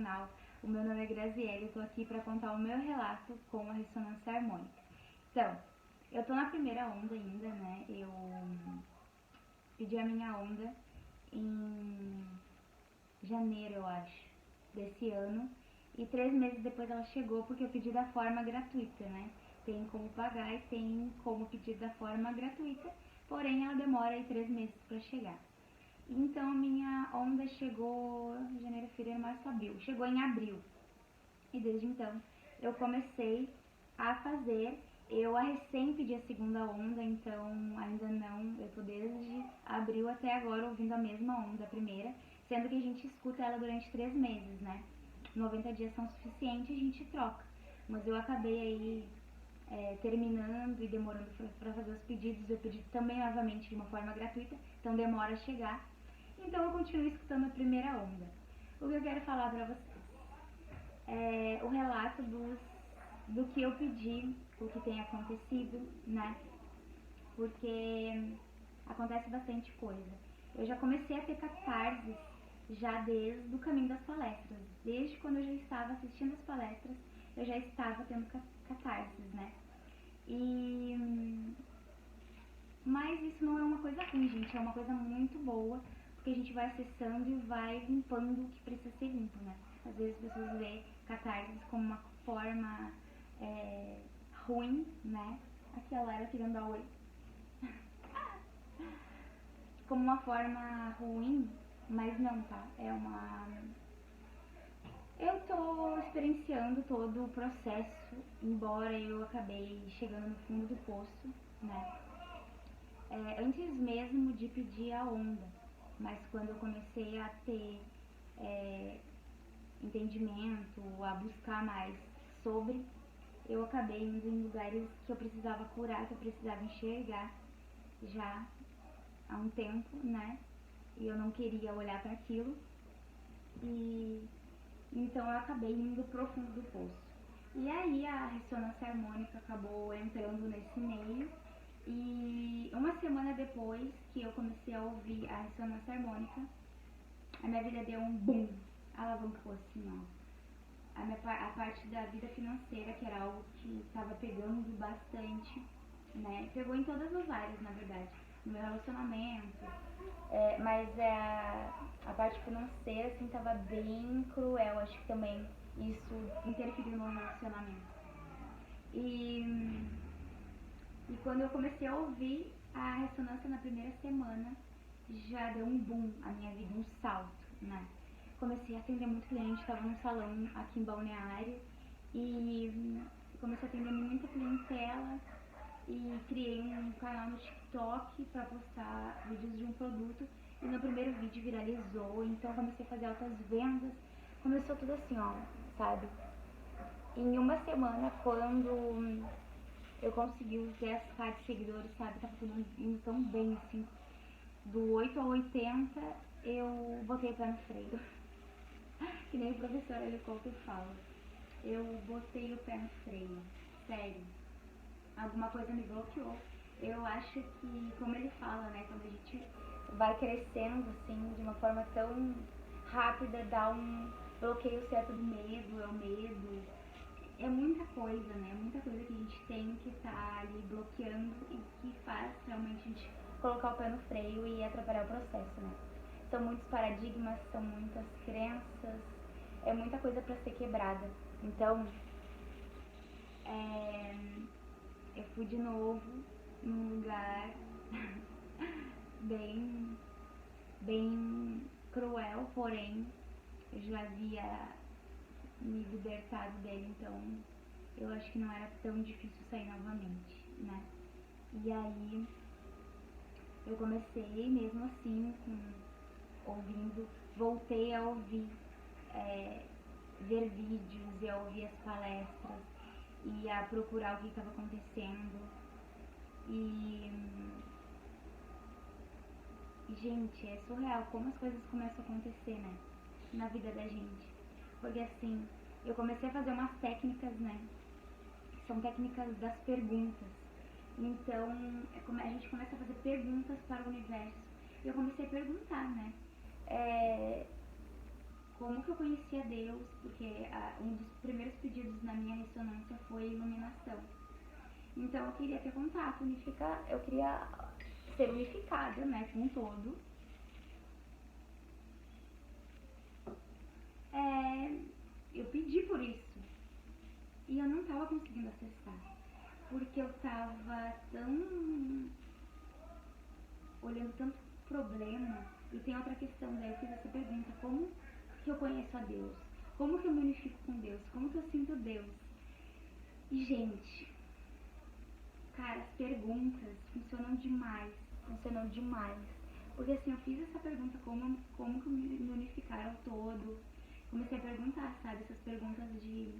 canal. O meu nome é Graziele, eu tô aqui para contar o meu relato com a ressonância harmônica. Então, eu tô na primeira onda ainda, né? Eu pedi a minha onda em janeiro, eu acho, desse ano. E 3 meses depois ela chegou porque eu pedi da forma gratuita, né? Tem como pagar e tem como pedir da forma gratuita, porém ela demora aí 3 meses para chegar. Então minha onda chegou em janeiro, fevereiro, março, abril. Chegou em abril. E desde então eu comecei a fazer. Eu recém pedi a segunda onda, então ainda não. Eu tô desde abril até agora ouvindo a mesma onda, a primeira, sendo que a gente escuta ela durante 3 meses, né? 90 dias são suficientes, a gente troca. Mas eu acabei aí terminando e demorando para fazer os pedidos. Eu pedi também novamente de uma forma gratuita, então demora a chegar. Então eu continuo escutando a primeira onda. O que eu quero falar para vocês é o relato do que eu pedi, o que tem acontecido, né? Porque acontece bastante coisa. Eu já comecei a ter catarses já desde o caminho das palestras. Desde quando eu já estava assistindo as palestras, eu já estava tendo catarses, né? Mas isso não é uma coisa ruim, gente, é uma coisa muito boa, porque a gente vai acessando e vai limpando o que precisa ser limpo, né? Às vezes as pessoas veem catarses como uma forma ruim, né? Aqui a Lara querendo dar oi. Como uma forma ruim, mas não, tá? Eu tô experienciando todo o processo, embora eu acabei chegando no fundo do poço, né? Antes mesmo de pedir a onda, mas quando eu comecei a ter entendimento, a buscar mais sobre, eu acabei indo em lugares que eu precisava curar, que eu precisava enxergar já há um tempo, né? E eu não queria olhar para aquilo. E então eu acabei indo pro fundo do poço. E aí a ressonância harmônica acabou entrando nesse meio. E uma semana depois que eu comecei a ouvir a ressonância harmônica, a minha vida deu um boom, alavancou assim, ó. A parte da vida financeira, que era algo que estava pegando bastante, né? Pegou em todas as áreas, na verdade. No meu relacionamento, mas a parte financeira, assim, tava bem cruel. Acho que também isso interferiu no relacionamento. E quando eu comecei a ouvir a ressonância na primeira semana, já deu um boom a minha vida, um salto, né? Comecei a atender muito cliente, estava num salão aqui em Balneário e comecei a atender muita clientela e criei um canal no TikTok para postar vídeos de um produto e no primeiro vídeo viralizou, então comecei a fazer altas vendas, começou tudo assim, ó, sabe? Em uma semana, quando eu consegui os 10k de seguidores, sabe? Tava tudo indo tão bem, assim. Do 8 a 80, eu botei o pé no freio. Que nem o professor Helicóptero fala. Eu botei o pé no freio. Sério. Alguma coisa me bloqueou. Eu acho que, como ele fala, né? Quando a gente vai crescendo, assim, de uma forma tão rápida, dá um bloqueio certo do medo, é o medo. É muita coisa, né? Muita coisa que a gente tem que tá ali bloqueando e que faz realmente a gente colocar o pé no freio e atrapalhar o processo, né? São muitos paradigmas, são muitas crenças, é muita coisa para ser quebrada. Então, eu fui de novo num lugar bem, bem cruel, porém eu já havia me libertado dele, então eu acho que não era tão difícil sair novamente, né? E aí eu comecei mesmo assim, ouvindo, voltei a ouvir, ver vídeos e a ouvir as palestras e a procurar o que estava acontecendo. Gente, é surreal como as coisas começam a acontecer, né? Na vida da gente. Porque assim, eu comecei a fazer umas técnicas, né? São técnicas das perguntas. Então, a gente começa a fazer perguntas para o universo. E eu comecei a perguntar, né? como que eu conhecia Deus, porque um dos primeiros pedidos na minha ressonância foi iluminação. Então eu queria ter contato, eu queria ser unificada, né, com todo. Eu pedi por isso. E eu não tava conseguindo acessar. Porque eu tava olhando tanto problema. E tem outra questão, daí eu fiz essa pergunta, como que eu conheço a Deus? Como que eu me unifico com Deus? Como que eu sinto Deus? E, gente, cara, as perguntas funcionam demais. Porque assim, eu fiz essa pergunta, como que eu me unificar ao todo. Comecei a perguntar, sabe, essas perguntas de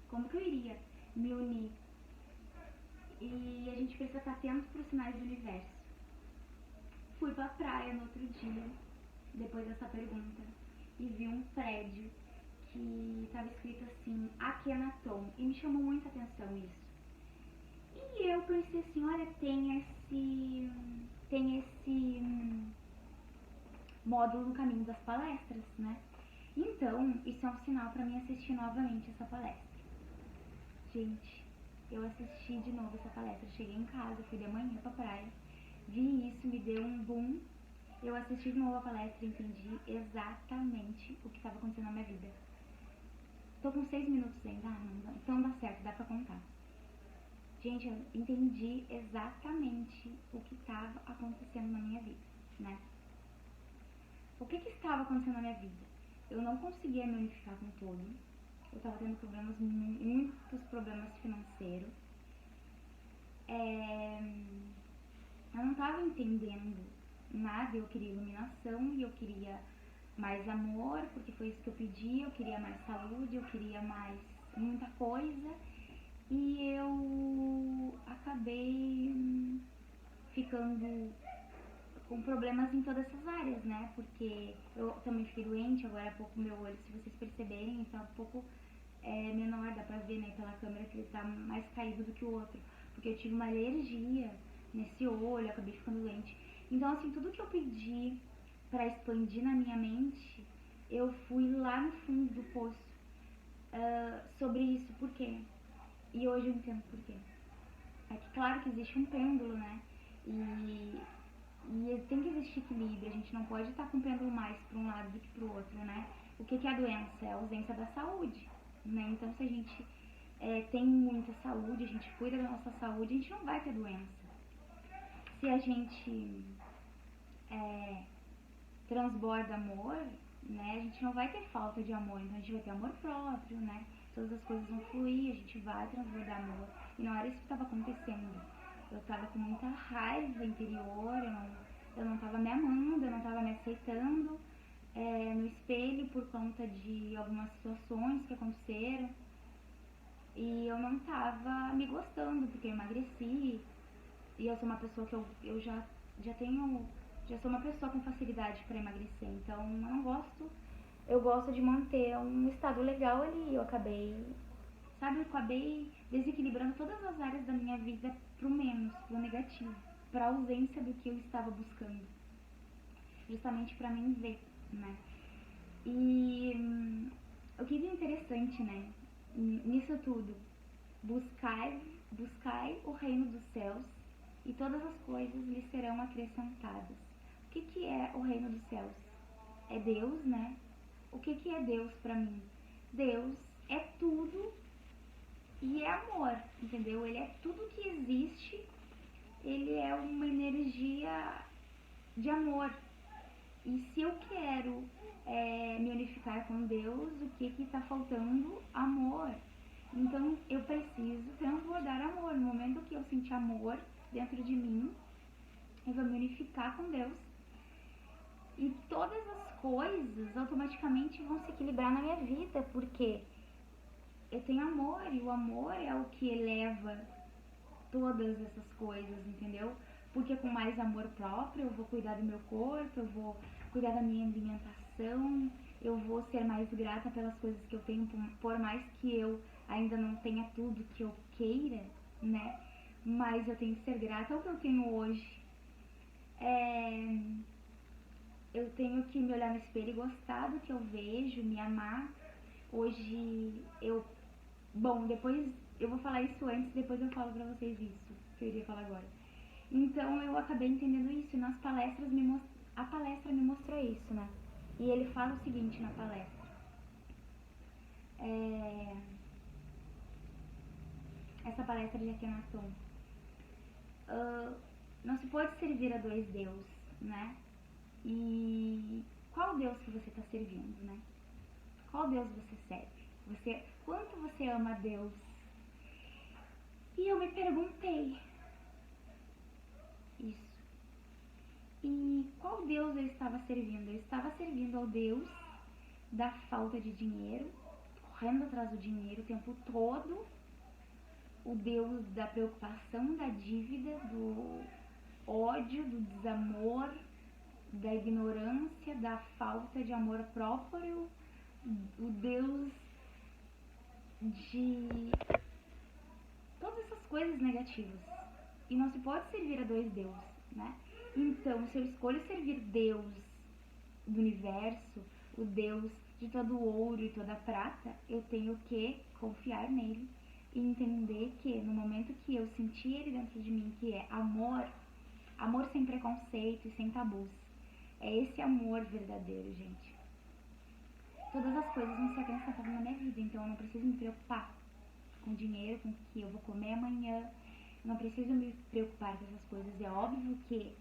como que eu iria me unir. E a gente precisa estar atento para os sinais do universo. Fui pra praia no outro dia, depois dessa pergunta, e vi um prédio que estava escrito assim, Akhenaton, e me chamou muita atenção isso. E eu pensei assim, olha, tem esse módulo no caminho das palestras, né? Então, isso é um sinal para mim assistir novamente essa palestra. Gente, eu assisti de novo essa palestra, cheguei em casa, fui de manhã pra praia, vi isso, me deu um boom. Eu assisti de novo a palestra e entendi exatamente o que estava acontecendo na minha vida. Tô com 6 minutos ainda, não, então dá certo, dá pra contar. Gente, eu entendi exatamente o que estava acontecendo na minha vida, né? O que estava acontecendo na minha vida? Eu não conseguia me unificar com todo. Eu estava tendo problemas, muitos problemas financeiros. Eu não estava entendendo nada, eu queria iluminação e eu queria mais amor, porque foi isso que eu pedi, eu queria mais saúde, eu queria mais muita coisa. E eu acabei ficando com problemas em todas essas áreas, né? Porque eu também fiquei doente, agora há pouco meu olho, se vocês perceberem, está um pouco menor, dá pra ver, né, pela câmera que ele tá mais caído do que o outro. Porque eu tive uma alergia nesse olho, acabei ficando doente. Então, assim, tudo que eu pedi pra expandir na minha mente, eu fui lá no fundo do poço sobre isso, por quê? E hoje eu entendo por quê. É que claro que existe um pêndulo, né? E tem que existir equilíbrio, a gente não pode estar com o pêndulo mais para um lado do que para o outro, né? O que é a doença? É a ausência da saúde, né? Então se a gente tem muita saúde, a gente cuida da nossa saúde, a gente não vai ter doença. Se a gente transborda amor, né? A gente não vai ter falta de amor, então a gente vai ter amor próprio, né? Todas as coisas vão fluir, a gente vai transbordar amor. E não era isso que estava acontecendo. Eu estava com muita raiva interior, eu não estava me amando, eu não estava me aceitando no espelho por conta de algumas situações que aconteceram. E eu não estava me gostando, porque eu emagreci. E eu sou uma pessoa que eu já sou uma pessoa com facilidade para emagrecer. Então eu não gosto, eu gosto de manter um estado legal ali. Eu acabei desequilibrando todas as áreas da minha vida pro menos, pro negativo, pra ausência do que eu estava buscando, justamente pra mim ver, né? E o que é interessante, né, nisso tudo, buscai o reino dos céus e todas as coisas lhe serão acrescentadas. O que é o reino dos céus? É Deus, né? O que é Deus pra mim? Deus é tudo e é amor, entendeu? Ele é tudo que existe, ele é uma energia de amor. E se eu quero me unificar com Deus, o que está faltando? Amor. Então eu preciso transbordar amor. No momento que eu sentir amor dentro de mim, eu vou me unificar com Deus. E todas as coisas automaticamente vão se equilibrar na minha vida, porque eu tenho amor e o amor é o que eleva todas essas coisas, entendeu? Porque com mais amor próprio eu vou cuidar do meu corpo, eu vou cuidar da minha alimentação, eu vou ser mais grata pelas coisas que eu tenho, por mais que eu ainda não tenha tudo que eu queira, né? Mas eu tenho que ser grata ao que eu tenho hoje. eu tenho que me olhar no espelho e gostar do que eu vejo, me amar. Hoje eu... Bom, depois eu vou falar isso antes, depois eu falo pra vocês isso, que eu iria falar agora. Então eu acabei entendendo isso, e nas palestras a palestra me mostrou isso, né? E ele fala o seguinte na palestra. Essa palestra de Akhenaton. Não se pode servir a dois deuses, né? E qual Deus que você está servindo, né? Qual Deus você serve? Quanto você ama Deus? E eu me perguntei isso. E qual Deus eu estava servindo? Eu estava servindo ao Deus da falta de dinheiro, correndo atrás do dinheiro o tempo todo, o Deus da preocupação, da dívida, do ódio, do desamor, da ignorância, da falta de amor próprio, o Deus de todas essas coisas negativas. E não se pode servir a dois deuses, né? Então, se eu escolho servir Deus do universo, o Deus de todo o ouro e toda a prata, eu tenho que confiar nele e entender que no momento que eu sentir ele dentro de mim, que é amor, amor sem preconceito e sem tabus, é esse amor verdadeiro, gente. Todas as coisas vão ser acrescentadas na minha vida, então eu não preciso me preocupar com dinheiro, com o que eu vou comer amanhã, eu não preciso me preocupar com essas coisas. É óbvio que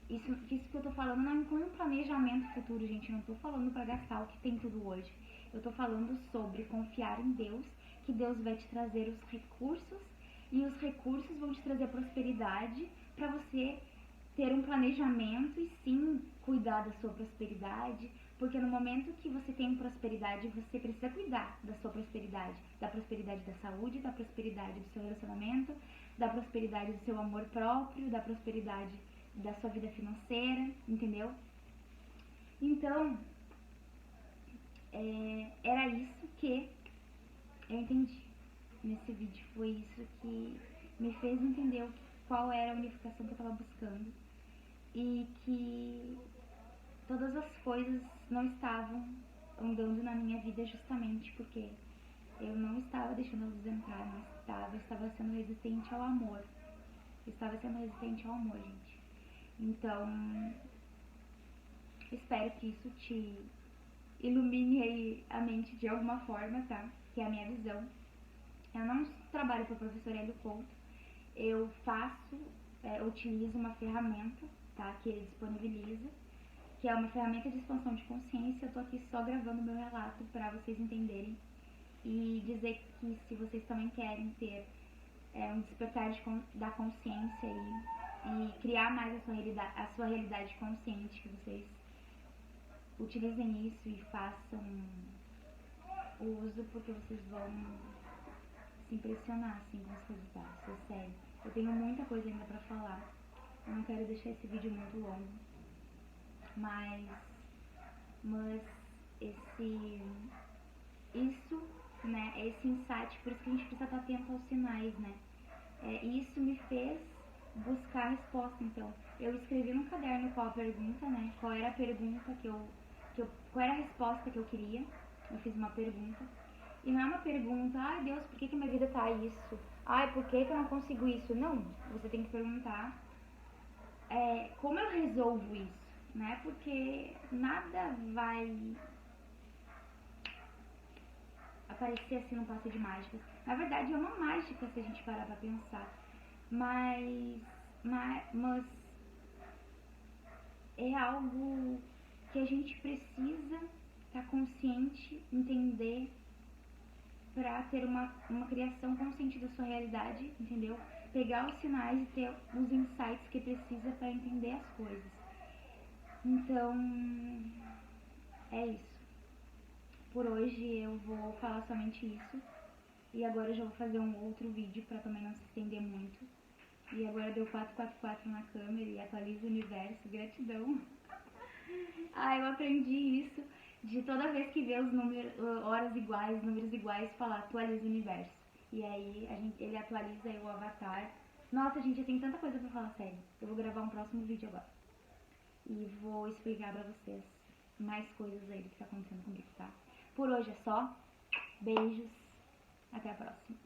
isso que eu tô falando não inclui um planejamento futuro, gente. Eu não tô falando pra gastar o que tem tudo hoje. Eu tô falando sobre confiar em Deus, que Deus vai te trazer os recursos, e os recursos vão te trazer prosperidade pra você ter um planejamento e sim cuidar da sua prosperidade, porque no momento que você tem prosperidade, você precisa cuidar da sua prosperidade, da prosperidade da saúde, da prosperidade do seu relacionamento, da prosperidade do seu amor próprio, da prosperidade da sua vida financeira, entendeu? Então, era isso que eu entendi nesse vídeo, foi isso que me fez entender qual era a unificação que eu estava buscando e que todas as coisas não estavam andando na minha vida justamente porque eu não estava deixando a luz entrar, eu estava sendo resistente ao amor. Eu estava sendo resistente ao amor, gente. Então, espero que isso te ilumine aí a mente de alguma forma, tá? Que é a minha visão. Eu não trabalho para o professor Hélio Couto, eu utilizo uma ferramenta, tá? Que ele disponibiliza, que é uma ferramenta de expansão de consciência. Eu tô aqui só gravando meu relato para vocês entenderem e dizer que se vocês também querem ter um despertar da consciência e criar mais a sua realidade consciente, que vocês utilizem isso e façam uso, porque vocês vão se impressionar assim com os resultados, é sério. Eu tenho muita coisa ainda pra falar, eu não quero deixar esse vídeo muito longo, mas isso, né, esse insight, por isso que a gente precisa estar atento aos sinais, né? Isso me fez buscar a resposta. Então, eu escrevi no caderno qual a pergunta, né? Qual era a pergunta qual era a resposta que eu queria. Eu fiz uma pergunta. E não é uma pergunta, ai Deus, por que minha vida tá isso? Ai, por que eu não consigo isso? Não, você tem que perguntar como eu resolvo isso, né? Porque nada vai aparecer assim num passe de mágica. Na verdade é uma mágica se a gente parar pra pensar. Mas é algo que a gente precisa estar consciente, entender, pra ter uma criação consciente da sua realidade, entendeu? Pegar os sinais e ter os insights que precisa para entender as coisas. Então, é isso. Por hoje eu vou falar somente isso. E agora eu já vou fazer um outro vídeo pra também não se estender muito. E agora deu 444 na câmera e atualiza o universo. Gratidão. Eu aprendi isso de toda vez que vê os números, números iguais, falar atualiza o universo. E aí ele atualiza aí o avatar. Nossa, gente, eu tenho tanta coisa pra falar, sério. Eu vou gravar um próximo vídeo agora. e vou explicar pra vocês mais coisas aí do que tá acontecendo comigo, tá? Por hoje é só. Beijos. Até a próxima.